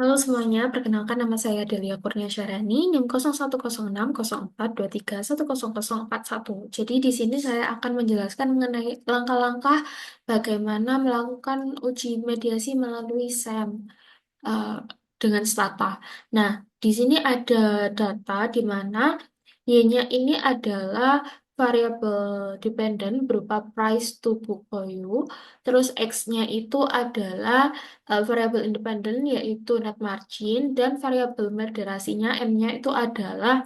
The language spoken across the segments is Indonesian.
Halo semuanya, perkenalkan nama saya Delia Kurnia Syarani, NIM 01060423100041. Jadi di sini saya akan menjelaskan mengenai langkah-langkah bagaimana melakukan uji mediasi melalui SEM eh, dengan Stata. Nah, di sini ada data di mana Y-nya ini adalah variabel dependent berupa price to book value. Terus X-nya itu adalah variabel independen yaitu net margin dan variabel moderasinya M-nya itu adalah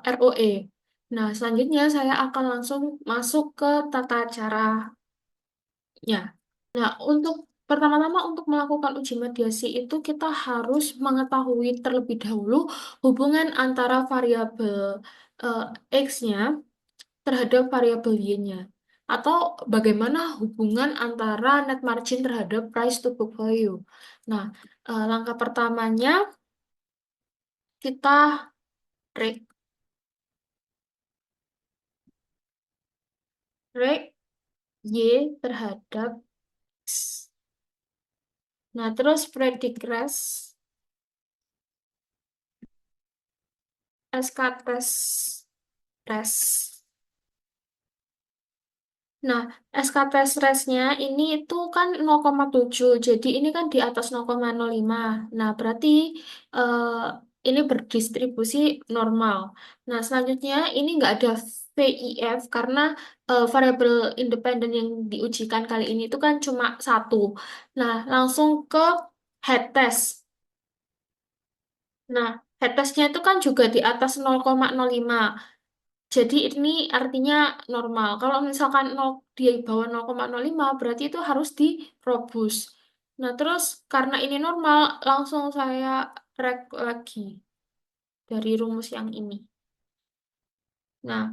ROE. Nah, selanjutnya saya akan langsung masuk ke tata caranya. Nah, untuk pertama-tama untuk melakukan uji mediasi itu kita harus mengetahui terlebih dahulu hubungan antara variabel eh, X-nya terhadap variabel Y-nya. Atau bagaimana hubungan antara net margin terhadap price to book value. Nah, langkah pertamanya kita rek rek Y terhadap X. Nah, terus predict SK tes. Nah, SKT stressnya ini itu kan 0,7, jadi ini kan di atas 0,05. Nah, berarti eh, ini berdistribusi normal. Nah, selanjutnya ini nggak ada VIF karena variabel independen yang diujikan kali ini itu kan cuma satu. Nah, langsung ke head test. Nah, head testnya itu kan juga di atas 0,05. Jadi ini artinya normal. Kalau misalkan 0, di bawah 0,05 berarti itu harus dirobus. Nah, terus karena ini normal, langsung saya rek lagi dari rumus yang ini. Nah,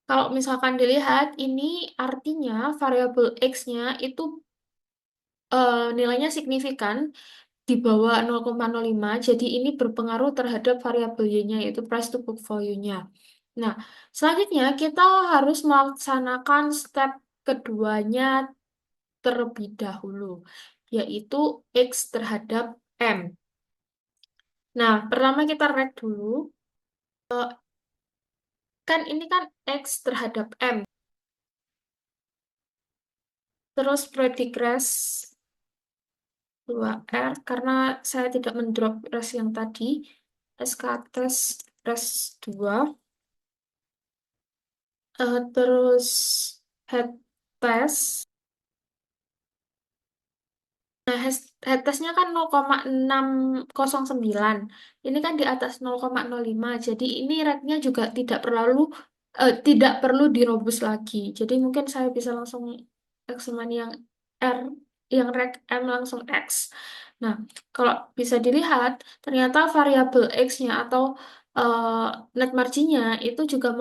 kalau misalkan dilihat, ini artinya variabel X-nya itu nilainya signifikan di bawah 0,05. Jadi ini berpengaruh terhadap variabel Y-nya, yaitu price to book value-nya. Nah, selanjutnya kita harus melaksanakan step keduanya terlebih dahulu, yaitu X terhadap M. Nah, pertama kita rek dulu, kan ini kan X terhadap M. Terus predict 2R, karena saya tidak mendrop res yang tadi, SK tes res 2. Terus head test. Nah, head testnya kan 0,609. Ini kan di atas 0,05. Jadi ini rate-nya juga tidak perlu dirobus lagi. Jadi mungkin saya bisa langsung X-man yang R, yang rate M langsung X. Nah, kalau bisa dilihat, ternyata variabel X-nya atau eh, net margin-nya itu juga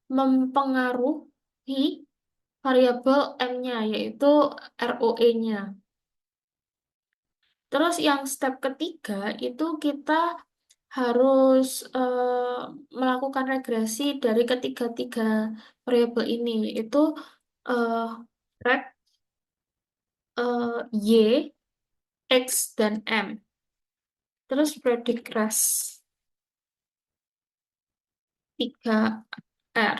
mempengaruhi variabel M-nya, yaitu ROE-nya. Terus yang step ketiga itu kita harus melakukan regresi dari ketiga-tiga variabel ini. Itu eh, rep Y, X, dan M. Terus predict res 3R.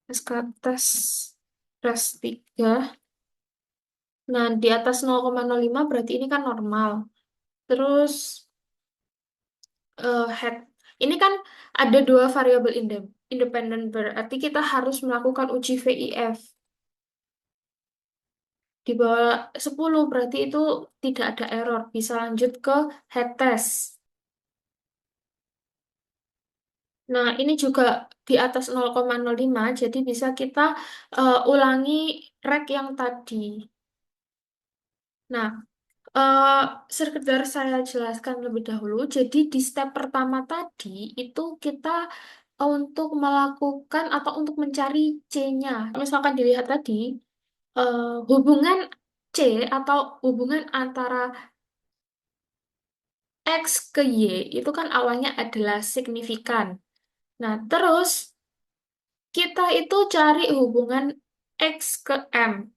SK tes res 3. Nah, di atas 0,05 berarti ini kan normal. Terus head. Ini kan ada dua variabel independen, berarti kita harus melakukan uji VIF. Di bawah 10 berarti itu tidak ada error, bisa lanjut ke head test. Nah, ini juga di atas 0,05, jadi bisa kita ulangi rek yang tadi. Nah, eh, sekedar saya jelaskan lebih dahulu. Jadi di step pertama tadi itu kita untuk melakukan atau untuk mencari C-nya. Misalkan dilihat tadi, hubungan C atau hubungan antara X ke Y itu kan awalnya adalah signifikan. Nah, terus kita itu cari hubungan X ke M.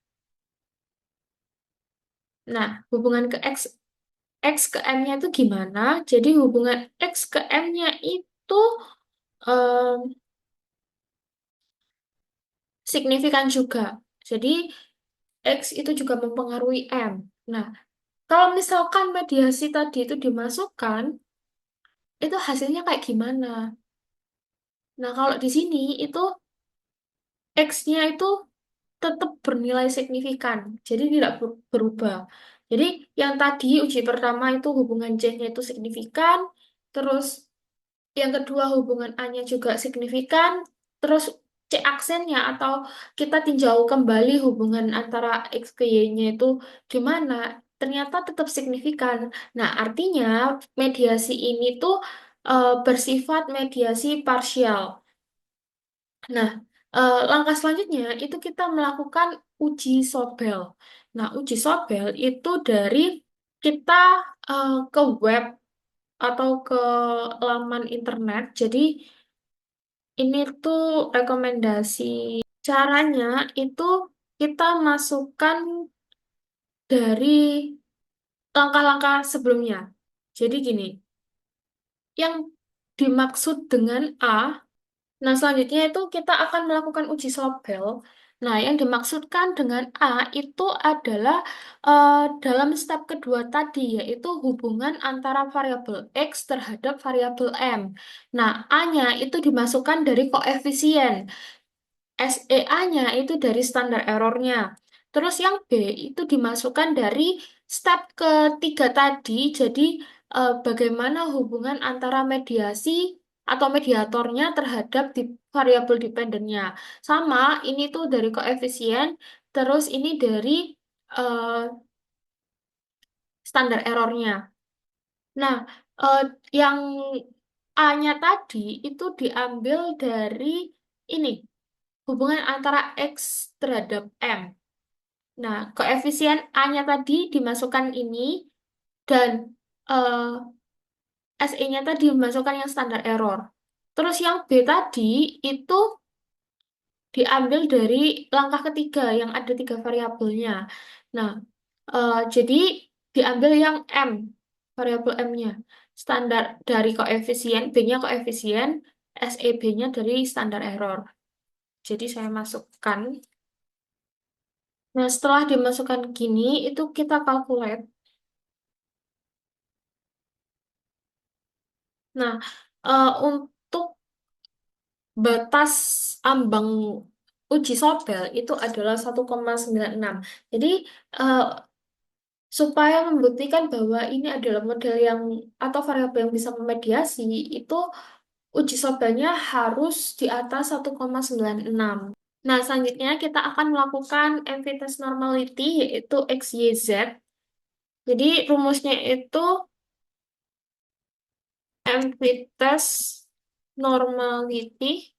Nah, hubungan ke X ke M-nya itu gimana? Jadi hubungan X ke M-nya itu em, signifikan juga. Jadi X itu juga mempengaruhi M. Nah, kalau misalkan mediasi tadi itu dimasukkan, itu hasilnya kayak gimana? Nah, kalau di sini itu X-nya itu tetap bernilai signifikan, jadi tidak berubah. Jadi yang tadi uji pertama itu hubungan C-nya itu signifikan, terus yang kedua hubungan A-nya juga signifikan, terus C aksennya atau kita tinjau kembali hubungan antara X ke Y-nya itu gimana, ternyata tetap signifikan. Nah, artinya mediasi ini tuh bersifat mediasi parsial. Nah, langkah selanjutnya itu kita melakukan uji sobel. Nah, uji sobel itu dari kita ke web atau ke laman internet. Jadi ini tuh rekomendasi. Caranya itu kita masukkan dari langkah-langkah sebelumnya. Jadi gini, yang dimaksud dengan A. Nah, selanjutnya itu kita akan melakukan uji sobel. Nah, yang dimaksudkan dengan A itu adalah dalam step kedua tadi, yaitu hubungan antara variabel X terhadap variabel M. Nah, A-nya itu dimasukkan dari koefisien. SEA-nya itu dari standar errornya. Terus yang B itu dimasukkan dari step ketiga tadi. Jadi bagaimana hubungan antara mediasi atau mediatornya terhadap variabel dependennya. Sama, ini tuh dari koefisien. Terus ini dari eh, standar errornya. Nah, eh, yang A-nya tadi itu diambil dari ini hubungan antara X terhadap M. Nah, koefisien A-nya tadi dimasukkan ini dan SE-nya tadi dimasukkan yang standar error. Terus yang B tadi itu diambil dari langkah ketiga yang ada tiga variabelnya. Nah, jadi diambil yang M, variabel M-nya. Standar dari koefisien, B-nya koefisien, SEB-nya dari standar error. Jadi saya masukkan. Nah, setelah dimasukkan gini, itu kita calculate. Nah, untuk batas ambang uji sobel itu adalah 1,96. Jadi, eh, supaya membuktikan bahwa ini adalah model yang atau variabel yang bisa memediasi, itu uji sobelnya harus di atas 1,96. Nah, selanjutnya kita akan melakukan MV-test normality, yaitu XYZ. Jadi, rumusnya itu MV-test normality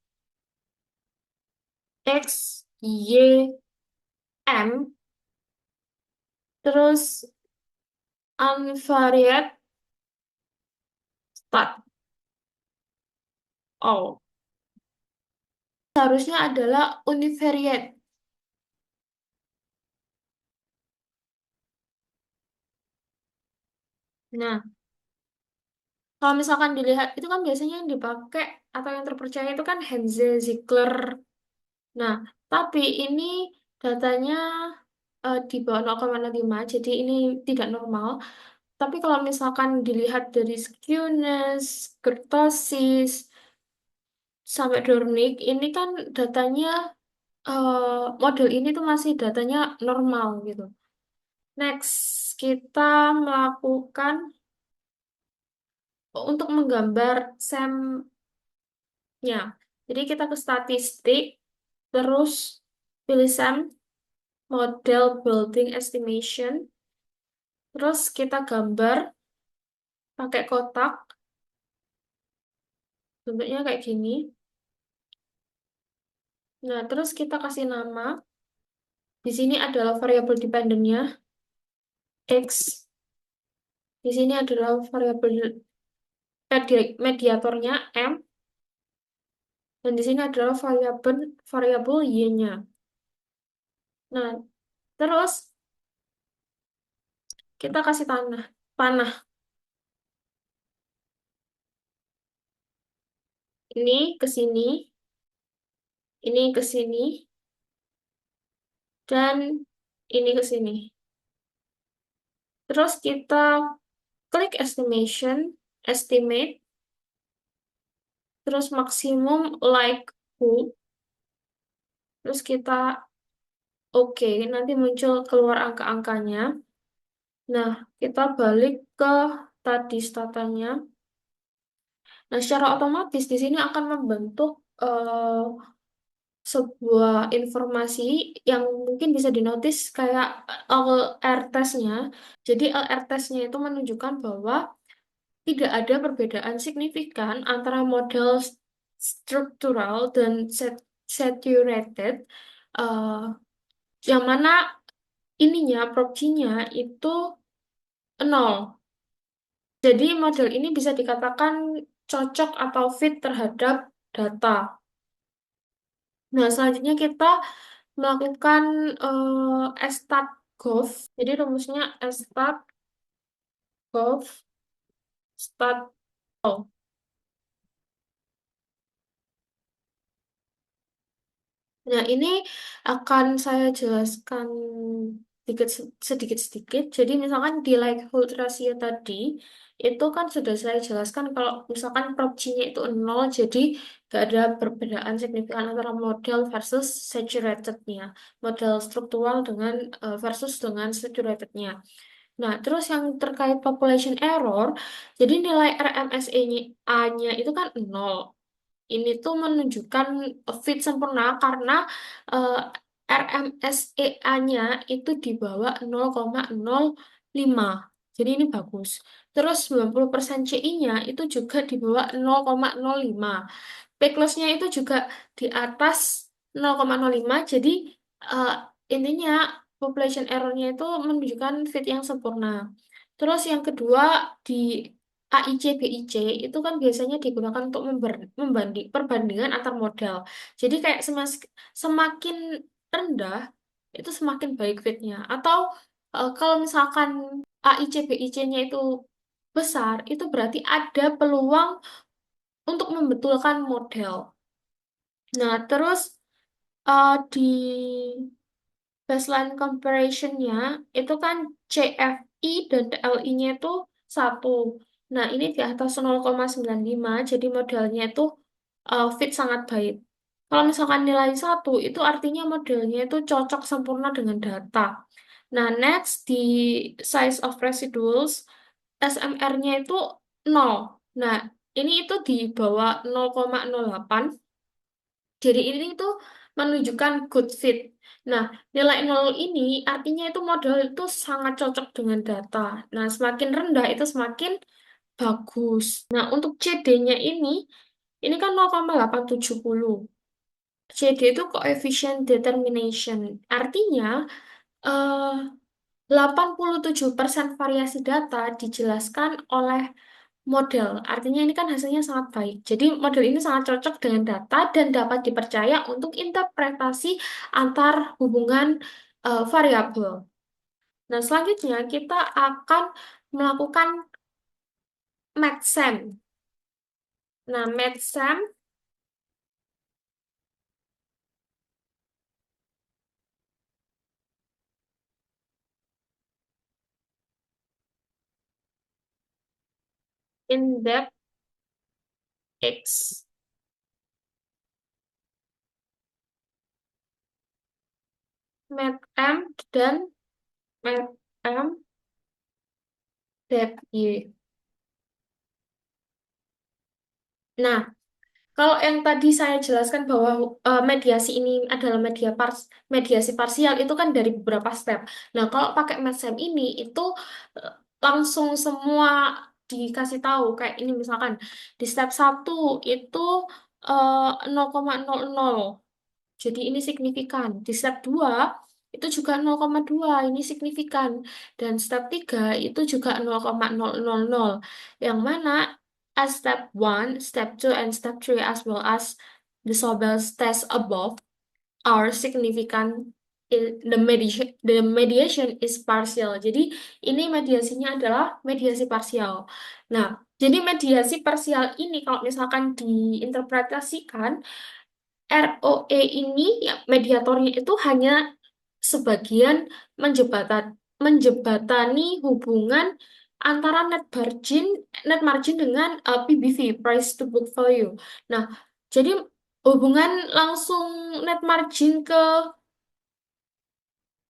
X, Y, M, terus unvariate stat. Oh, seharusnya adalah univariate. Nah, kalau misalkan dilihat, itu kan biasanya yang dipakai atau yang terpercaya itu kan Henze, Ziegler. Nah, tapi ini datanya di bawah 0,05, jadi ini tidak normal. Tapi kalau misalkan dilihat dari skewness, kurtosis, sampai Dornick, ini kan datanya model ini tuh masih datanya normal gitu. Next, kita melakukan untuk menggambar SEM-nya. Jadi kita ke statistik, terus pilih SEM, model building estimation, terus kita gambar pakai kotak, bentuknya kayak gini. Nah, terus kita kasih nama. Di sini adalah variabel dependennya, X. Di sini adalah variabel mediatornya, M. Dan di sini adalah variabel variabel y-nya. Nah, terus Kita kasih tanah. Panah. Ini ke sini, ini ke sini, dan ini ke sini. Terus kita klik estimation, estimate, terus maksimum like who, terus kita oke, nanti muncul keluar angka-angkanya. Nah, kita balik ke tadi statanya. Nah, secara otomatis di sini akan membentuk sebuah informasi yang mungkin bisa dinotis kayak LR testnya. Jadi LR testnya itu menunjukkan bahwa tidak ada perbedaan signifikan antara model struktural dan saturated, eh, yang mana ininya, prop-G-nya itu nol. Jadi model ini bisa dikatakan cocok atau fit terhadap data. Nah, selanjutnya kita melakukan stat.gov. Jadi rumusnya stat.gov stat. Nah, ini akan saya jelaskan sedikit-sedikit. Jadi, misalkan di likelihood ratio tadi, itu kan sudah saya jelaskan kalau misalkan prop G-nya itu nol, jadi nggak ada perbedaan signifikan antara model versus saturated-nya. Model struktural dengan versus dengan saturated-nya. Nah, terus yang terkait population error, jadi nilai RMSE-nya itu kan nol. Ini tuh menunjukkan fit sempurna karena eh, RMSEA-nya itu di bawah 0,05. Jadi ini bagus. Terus 90% CI-nya itu juga di bawah 0,05. Backloss-nya itu juga di atas 0,05. Jadi eh, intinya population error-nya itu menunjukkan fit yang sempurna. Terus yang kedua di AIC, BIC itu kan biasanya digunakan untuk perbandingan antar model. Jadi kayak semakin rendah itu semakin baik fitnya. Atau kalau misalkan AIC, BIC-nya itu besar, itu berarti ada peluang untuk membetulkan model. Nah, terus di baseline comparison-nya itu kan CFI dan LI-nya itu satu. Nah, ini di atas 0,95, jadi modelnya itu fit sangat baik. Kalau misalkan nilai satu, itu artinya modelnya itu cocok sempurna dengan data. Nah, next di size of residuals, SMR-nya itu nol. Nah, ini itu di bawah 0,08. Jadi ini tuh menunjukkan good fit. Nah, nilai nol ini artinya itu model itu sangat cocok dengan data. Nah, semakin rendah itu semakin bagus. Nah, untuk CD-nya ini kan 0,870. CD itu coefficient determination. Artinya, eh, 87% variasi data dijelaskan oleh model. Artinya ini kan hasilnya sangat baik. Jadi model ini sangat cocok dengan data dan dapat dipercaya untuk interpretasi antar hubungan variabel. Nah, selanjutnya kita akan melakukan MATSAM. Nah, MATSAM in-depth X. MATM dan MATM depth Y. Nah, kalau yang tadi saya jelaskan bahwa mediasi ini adalah mediasi parsial itu kan dari beberapa step. Nah, kalau pakai MedSam ini itu eh, langsung semua dikasih tahu kayak ini misalkan di step satu itu eh, 0,00. Jadi ini signifikan. Di step 2 itu juga 0,2, ini signifikan. Dan step 3 itu juga 0,000. Yang mana as step 1, step 2, and step 3 as well as the Sobel's test above are significant the mediation is partial. Jadi ini mediasinya adalah mediasi parsial. Nah, jadi mediasi parsial ini kalau misalkan diinterpretasikan ROE ini ya mediatornya itu hanya sebagian menjebatani hubungan antara net margin dengan PBV, price to book value. Nah, jadi hubungan langsung net margin ke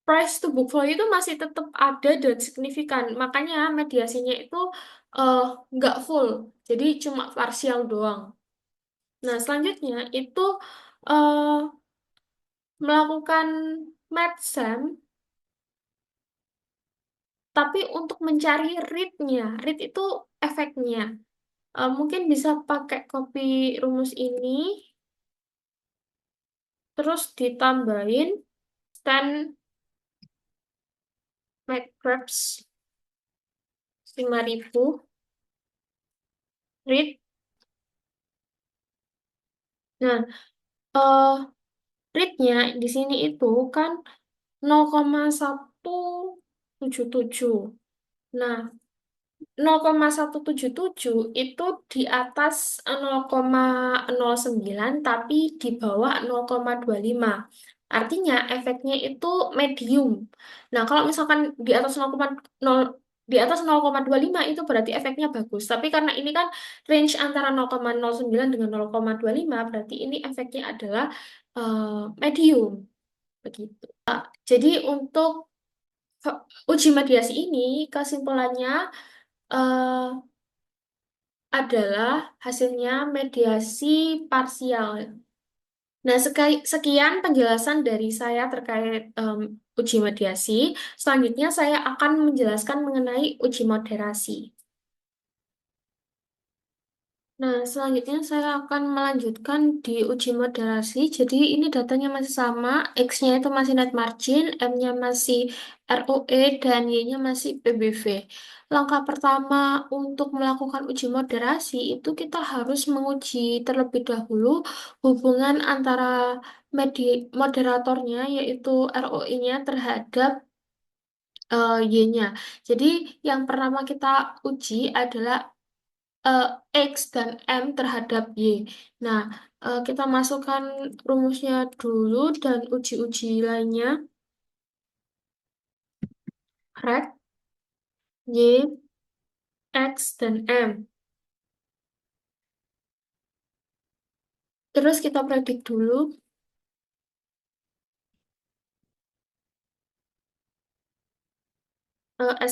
price to book value itu masih tetap ada dan signifikan. Makanya mediasinya itu eh, nggak full, jadi cuma parsial doang. Nah, selanjutnya itu eh, melakukan MedSam, tapi untuk mencari rate-nya. Rate itu efeknya. Mungkin bisa pakai copy rumus ini, terus ditambahin stand McCrebs 5.000 rate. Nah, eh rate-nya di sini itu kan 0,177. Nah, 0,177 itu di atas 0,09 tapi di bawah 0,25. Artinya efeknya itu medium. Nah, kalau misalkan di atas 0,0 di atas 0,25 itu berarti efeknya bagus. Tapi karena ini kan range antara 0,09 dengan 0,25 berarti ini efeknya adalah medium begitu. Jadi untuk uji mediasi ini kesimpulannya eh, adalah hasilnya mediasi parsial. Nah, sekian penjelasan dari saya terkait uji mediasi. Selanjutnya saya akan menjelaskan mengenai uji moderasi. Nah, selanjutnya saya akan melanjutkan di uji moderasi. Jadi ini datanya masih sama, X-nya itu masih net margin, M-nya masih ROE, dan Y-nya masih PBV. Langkah pertama untuk melakukan uji moderasi itu kita harus menguji terlebih dahulu hubungan antara moderatornya, yaitu ROE-nya terhadap Y-nya. Jadi yang pertama kita uji adalah eh, X dan M terhadap Y. Nah, kita masukkan rumusnya dulu dan uji-uji lainnya. Rek, Y, X, dan M. Terus kita predik dulu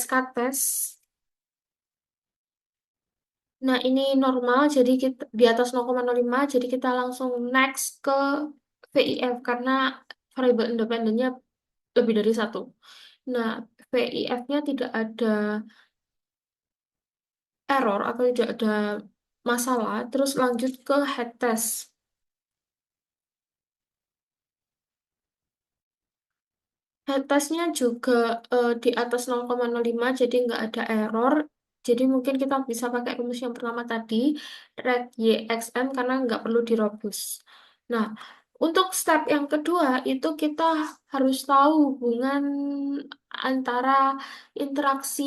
SK test. Nah, ini normal, jadi kita di atas 0,05, jadi kita langsung next ke VIF karena variabel independennya lebih dari satu. Nah, VIF-nya tidak ada error atau tidak ada masalah, terus lanjut ke head test. Head testnya juga di atas 0,05, jadi nggak ada error. Jadi mungkin kita bisa pakai rumus yang pertama tadi, reg YXM, karena nggak perlu dirobus. Nah, untuk step yang kedua itu kita harus tahu hubungan antara interaksi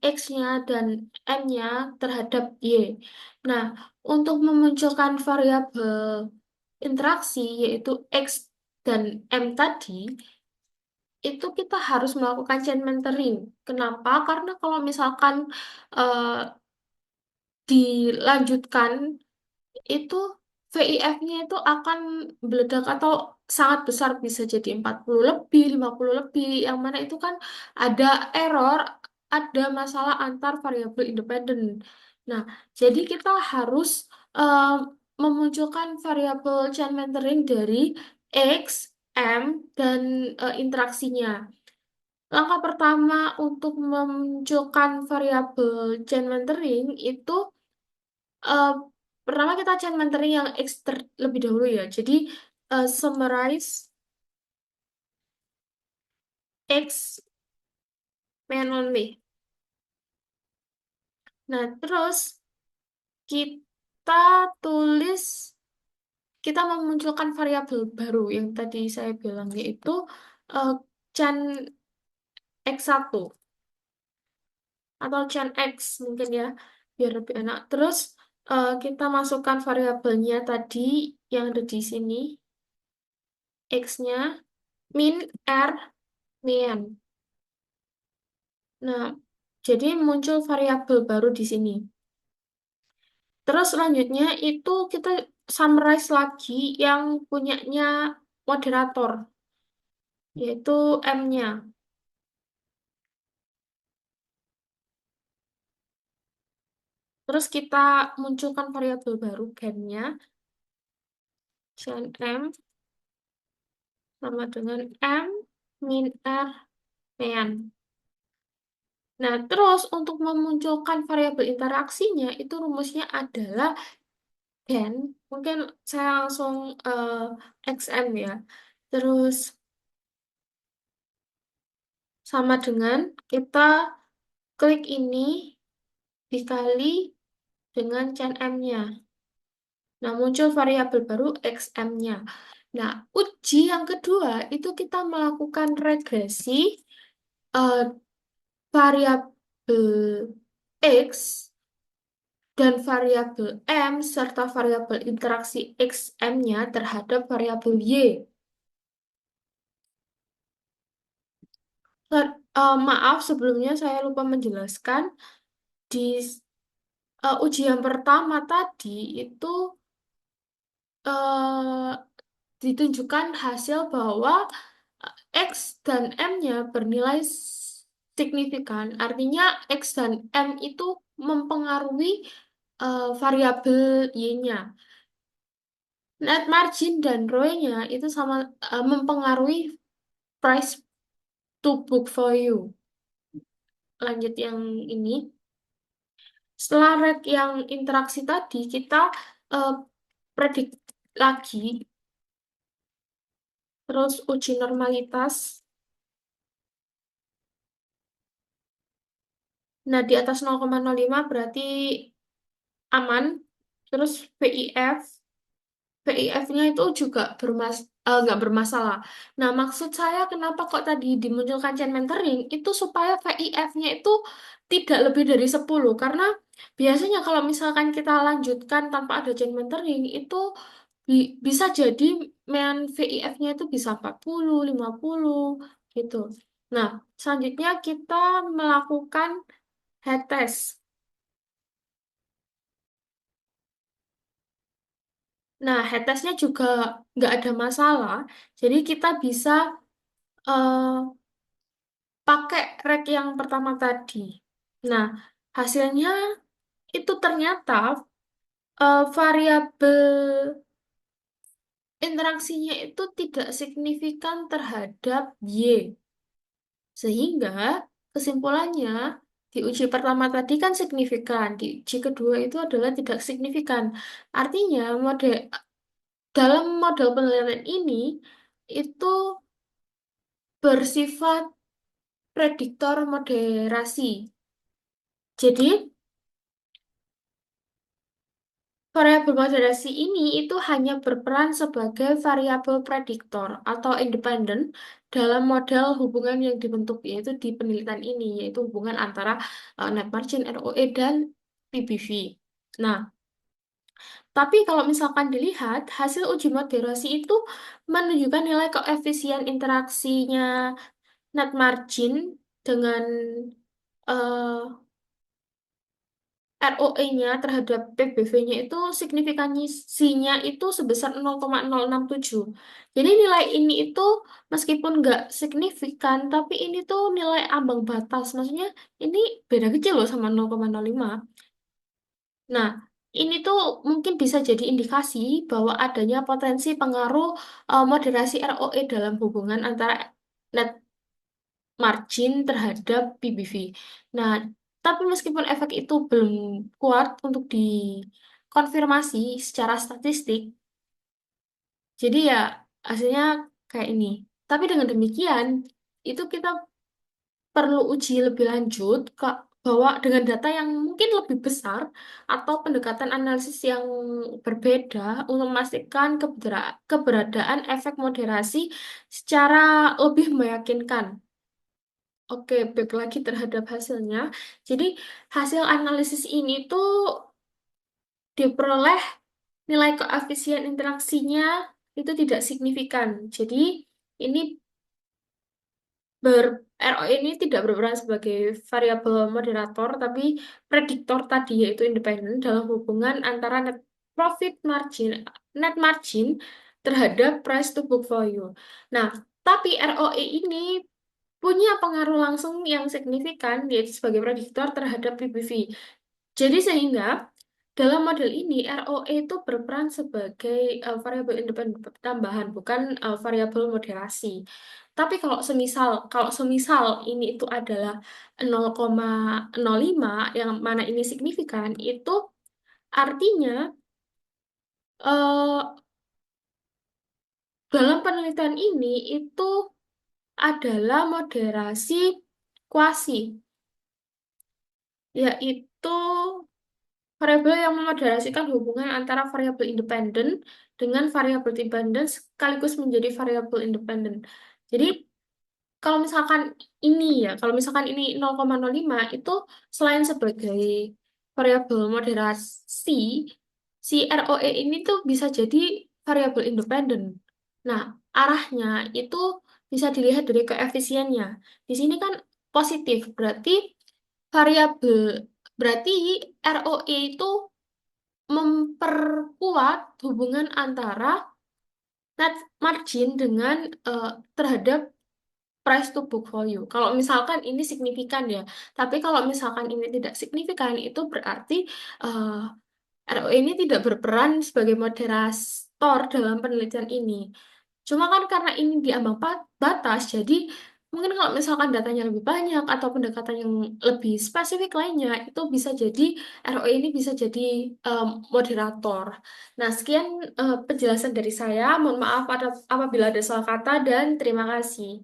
X-nya dan M-nya terhadap Y. Nah, untuk memunculkan variabel interaksi yaitu X dan M tadi, itu kita harus melakukan chain mentoring. Kenapa? Karena kalau misalkan eh, dilanjutkan itu VIF-nya itu akan meledak atau sangat besar, bisa jadi 40 lebih, 50 lebih, yang mana itu kan ada error, ada masalah antar variabel independen. Nah, jadi kita harus eh, memunculkan variabel chain mentoring dari X, M, dan interaksinya. Langkah pertama untuk memunculkan variabel chain mentoring itu eh, pertama kita chain mentoring yang lebih dahulu ya. Jadi summarize X main only. Nah, terus kita tulis kita memunculkan variabel baru yang tadi saya bilang yaitu eh, Chan X1 atau Chan X mungkin ya, biar lebih enak. Terus kita masukkan variabelnya tadi yang ada di sini, X-nya, min, R, min. Nah, jadi muncul variabel baru di sini. Terus selanjutnya itu kita summarize lagi yang punyanya moderator, yaitu M-nya. Terus kita munculkan variabel baru gen-nya, gen M sama dengan M min R min. Nah, terus untuk memunculkan variabel interaksinya itu rumusnya adalah gen, mungkin saya langsung XM ya. Terus sama dengan kita klik ini dikali dengan chain M-nya. Nah, muncul variabel baru XM-nya. Nah, uji yang kedua itu kita melakukan regresi eh, variabel X dan variabel M serta variabel interaksi XM-nya terhadap variabel Y. Maaf, sebelumnya saya lupa menjelaskan di ujian pertama tadi itu eh, ditunjukkan hasil bahwa X dan M-nya bernilai signifikan. Artinya X dan M itu mempengaruhi variabel Y-nya. Net margin dan ROE-nya itu sama mempengaruhi price to book value. Lanjut yang ini. Setelah rate yang interaksi tadi, kita eh, predik lagi, terus uji normalitas. Nah, di atas 0,05 berarti aman. Terus VIF-nya itu juga nggak bermasalah. Nah, maksud saya kenapa kok tadi dimunculkan chain mentoring, itu supaya VIF-nya itu tidak lebih dari 10. Karena biasanya kalau misalkan kita lanjutkan tanpa ada chain mentoring, itu bisa jadi main VIF-nya itu bisa 40, 50 gitu. Nah, selanjutnya kita melakukan head test. Nah, head testnya juga nggak ada masalah. Jadi kita bisa eh, pakai rek yang pertama tadi. Nah, hasilnya itu ternyata variabel interaksinya itu tidak signifikan terhadap Y. Sehingga kesimpulannya di uji pertama tadi kan signifikan, di uji kedua itu adalah tidak signifikan. Artinya dalam model penelitian ini itu bersifat prediktor moderasi. Jadi variabel moderasi ini itu hanya berperan sebagai variabel prediktor atau independen dalam model hubungan yang dibentuk yaitu di penelitian ini yaitu hubungan antara net margin ROE dan PBV. Nah, tapi kalau misalkan dilihat hasil uji moderasi itu menunjukkan nilai koefisien interaksinya net margin dengan ROE-nya terhadap PBV-nya itu signifikansinya itu sebesar 0,067. Jadi nilai ini itu meskipun nggak signifikan, tapi ini tuh nilai ambang batas. Maksudnya ini beda kecil loh sama 0,05. Nah, ini tuh mungkin bisa jadi indikasi bahwa adanya potensi pengaruh moderasi ROE dalam hubungan antara net margin terhadap PBV. Nah, tapi meskipun efek itu belum kuat untuk dikonfirmasi secara statistik, jadi ya hasilnya kayak ini. Tapi dengan demikian, itu kita perlu uji lebih lanjut, Kak. bahwa dengan data yang mungkin lebih besar atau pendekatan analisis yang berbeda untuk memastikan keberadaan efek moderasi secara lebih meyakinkan. Oke, baik lagi terhadap hasilnya. Jadi, hasil analisis ini tuh diperoleh nilai koefisien interaksinya itu tidak signifikan. Jadi, ini RO ini tidak berperan sebagai variabel moderator, tapi prediktor tadi yaitu independen dalam hubungan antara net margin terhadap price to book value. Nah, tapi ROE ini punya pengaruh langsung yang signifikan yaitu sebagai prediktor terhadap PBV. Jadi sehingga dalam model ini ROE itu berperan sebagai variabel independen tambahan, bukan variabel moderasi. Tapi kalau semisal ini itu adalah 0,05 yang mana ini signifikan, itu artinya eh, dalam penelitian ini itu adalah moderasi kuasi, yaitu variabel yang memoderasikan hubungan antara variabel independen dengan variabel dependen sekaligus menjadi variabel independen. Jadi, kalau misalkan ini 0,05 itu selain sebagai variabel moderasi, si ROE ini tuh bisa jadi variabel independen. Nah, arahnya itu bisa dilihat dari koefisiennya. Di sini kan positif, variabel berarti ROE itu memperkuat hubungan antara net margin dengan eh, terhadap price to book value. Kalau misalkan ini signifikan ya, tapi kalau misalkan ini tidak signifikan, itu berarti eh, ROE ini tidak berperan sebagai moderator dalam penelitian ini. Cuma kan karena ini diambang batas, jadi mungkin kalau misalkan datanya lebih banyak atau pendekatan yang lebih spesifik lainnya, itu bisa jadi ROE ini bisa jadi moderator. Nah, sekian penjelasan dari saya. Mohon maaf apabila ada salah kata dan terima kasih.